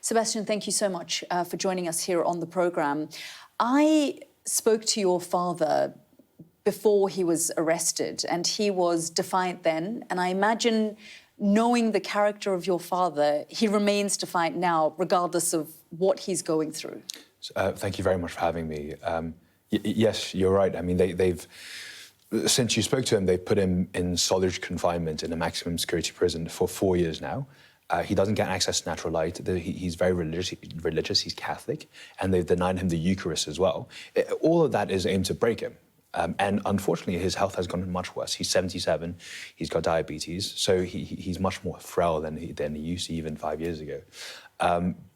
Sebastian, thank you so much for joining us here on the programme. I spoke to your father before he was arrested, and he was defiant then, and I imagine, knowing the character of your father, he remains defiant now, regardless of what he's going through. Thank you very much for having me. Yes, you're right. I mean, they've since you spoke to him, they've put him in solitary confinement in a maximum security prison for 4 years now. He doesn't get access to natural light. He's very religious, he's Catholic, and they've denied him the Eucharist as well. All of that is aimed to break him. And unfortunately, his health has gone much worse. He's 77, he's got diabetes, so he's much more frail than he used to even 5 years ago.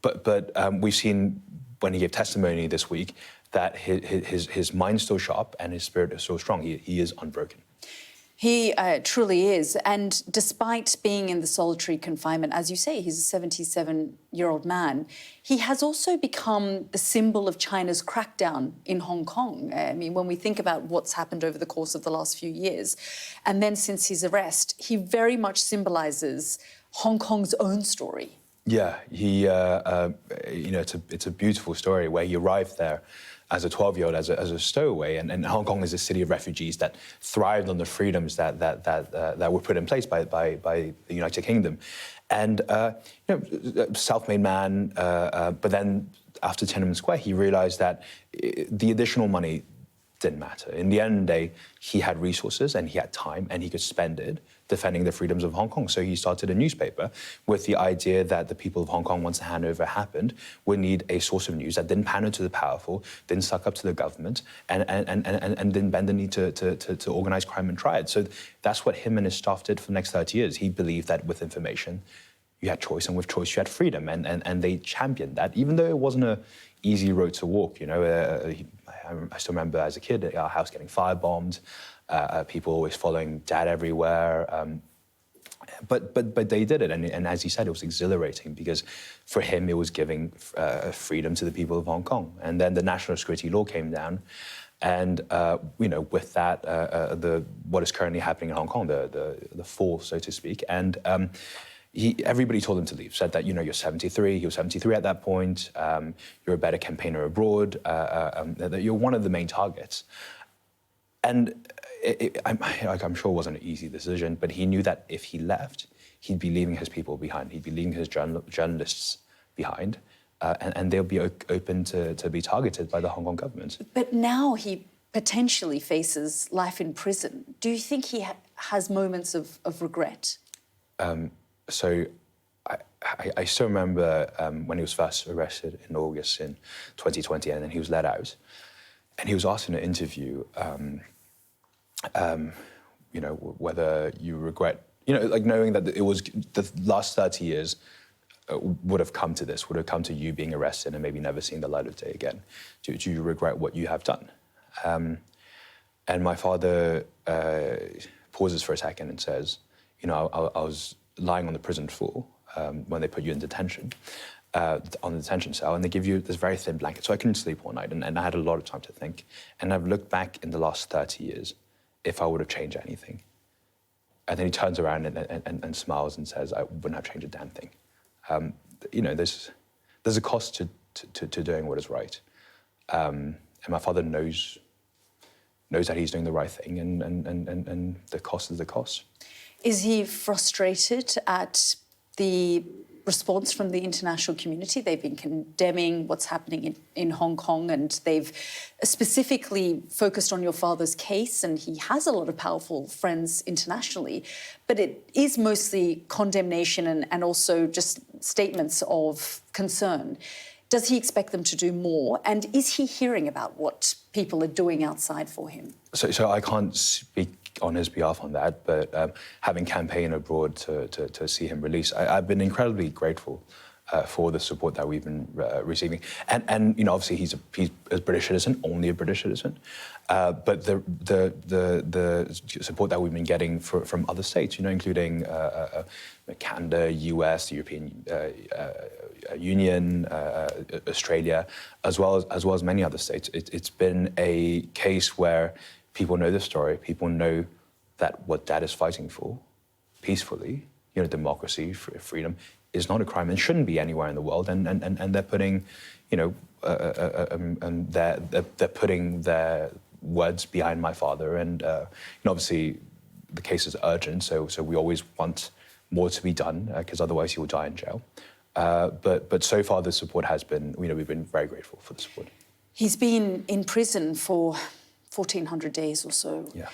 But we've seen, when he gave testimony this week, that his mind's still sharp and his spirit is so strong. He is unbroken. He truly is. And despite being in the solitary confinement, as you say, he's a 77-year-old man, he has also become the symbol of China's crackdown in Hong Kong. I mean, when we think about what's happened over the course of the last few years, and then since his arrest, he very much symbolises Hong Kong's own story. Yeah, it's a beautiful story where he arrived there as a 12-year-old, as a stowaway, and Hong Kong is a city of refugees that thrived on the freedoms that were put in place by the United Kingdom, and self-made man. But then after Tiananmen Square, he realised that the additional money didn't matter. In the end of the day, he had resources and he had time and he could spend it defending the freedoms of Hong Kong. So he started a newspaper with the idea that the people of Hong Kong, once the handover happened, would need a source of news that didn't pander to the powerful, didn't suck up to the government, and didn't bend the knee to organise crime and try it. So that's what him and his staff did for the next 30 years. He believed that with information, you had choice, and with choice, you had freedom. And they championed that, even though it wasn't an easy road to walk. You know, I still remember as a kid, our house getting firebombed, people always following Dad everywhere. But they did it, and as he said, it was exhilarating because for him it was giving freedom to the people of Hong Kong. And then the national security law came down, and with that, what is currently happening in Hong Kong, the fall, so to speak, and. Everybody told him to leave, said that, you're 73, he was 73 at that point, you're a better campaigner abroad, that you're one of the main targets. And I'm sure it wasn't an easy decision, but he knew that if he left, he'd be leaving his people behind, he'd be leaving his journalists behind, and they'll be open to be targeted by the Hong Kong government. But now he potentially faces life in prison. Do you think he has moments of regret? So I still remember when he was first arrested in August in 2020, and then he was let out. And he was asked in an interview, whether you regret, knowing that it was the last 30 years would have come to this, would have come to you being arrested and maybe never seeing the light of day again. Do you regret what you have done? And my father pauses for a second and says, I was lying on the prison floor when they put you in detention, on the detention cell, and they give you this very thin blanket, so I couldn't sleep all night, and I had a lot of time to think. And I've looked back in the last 30 years, if I would have changed anything. And then he turns around and smiles and says, I wouldn't have changed a damn thing. There's a cost to doing what is right. And my father knows that he's doing the right thing, and the cost is the cost. Is he frustrated at the response from the international community? They've been condemning what's happening in Hong Kong, and they've specifically focused on your father's case, and he has a lot of powerful friends internationally, but it is mostly condemnation and also just statements of concern. Does he expect them to do more? And is he hearing about what people are doing outside for him? So I can't speak on his behalf on that, but having campaigned abroad to see him released, I've been incredibly grateful for the support that we've been receiving. And obviously he's a British citizen, only a British citizen, but the support that we've been getting from other states, including Canada, US, the European Union, Australia, as well as many other states. It's been a case where people know the story, people know that what Dad is fighting for, peacefully, democracy, freedom, is not a crime and shouldn't be anywhere in the world. And they're putting, they're putting their words behind my father. And obviously, the case is urgent, so we always want more to be done because otherwise he will die in jail. But so far, the support has been, we've been very grateful for the support. He's been in prison for 1,400 days or so. Yeah.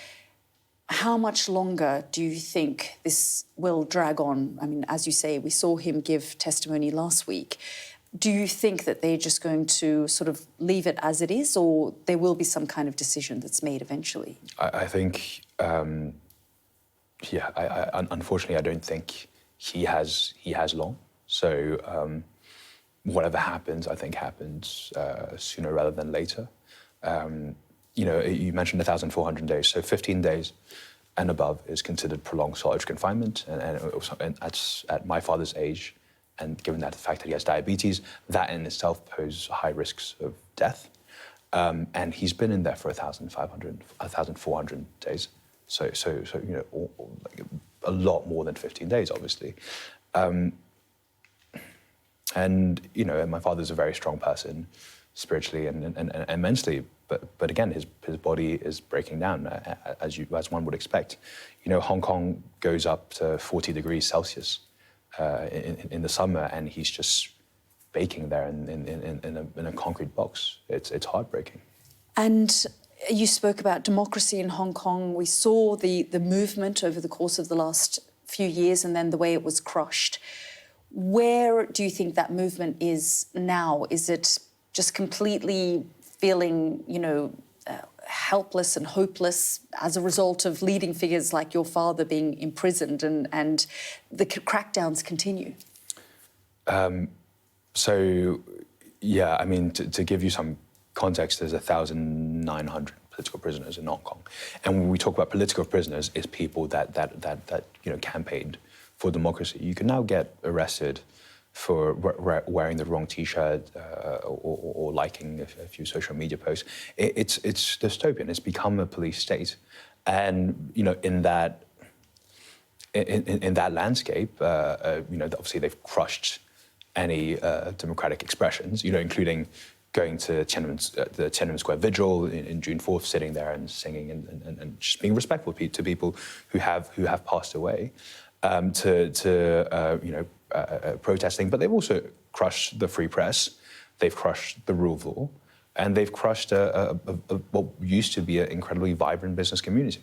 How much longer do you think this will drag on? I mean, as you say, we saw him give testimony last week. Do you think that they're just going to sort of leave it as it is, or there will be some kind of decision that's made eventually? I think, unfortunately, I don't think he has long. So whatever happens, I think happens sooner rather than later. You mentioned 1,400 days, so 15 days and above is considered prolonged solitary confinement, and at my father's age, and given that the fact that he has diabetes, that in itself poses high risks of death. And he's been in there for 1,400 days, so a lot more than 15 days, obviously. And my father's a very strong person, spiritually and mentally. But again, his body is breaking down, as one would expect. Hong Kong goes up to 40 degrees Celsius in the summer, and he's just baking there in a concrete box. It's heartbreaking. And you spoke about democracy in Hong Kong. We saw the movement over the course of the last few years, and then the way it was crushed. Where do you think that movement is now? Is it just completely feeling, helpless and hopeless as a result of leading figures like your father being imprisoned and the crackdowns continue? To give you some context, there's 1,900 political prisoners in Hong Kong. And when we talk about political prisoners, it's people that campaigned for democracy. You can now get arrested for wearing the wrong T-shirt or liking a few social media posts. It's dystopian. It's become a police state, and in that landscape, obviously they've crushed any democratic expressions. Including going to the Tiananmen Square Vigil in June 4th, sitting there and singing and just being respectful to people who have passed away. Protesting, but they've also crushed the free press, they've crushed the rule of law, and they've crushed what used to be an incredibly vibrant business community.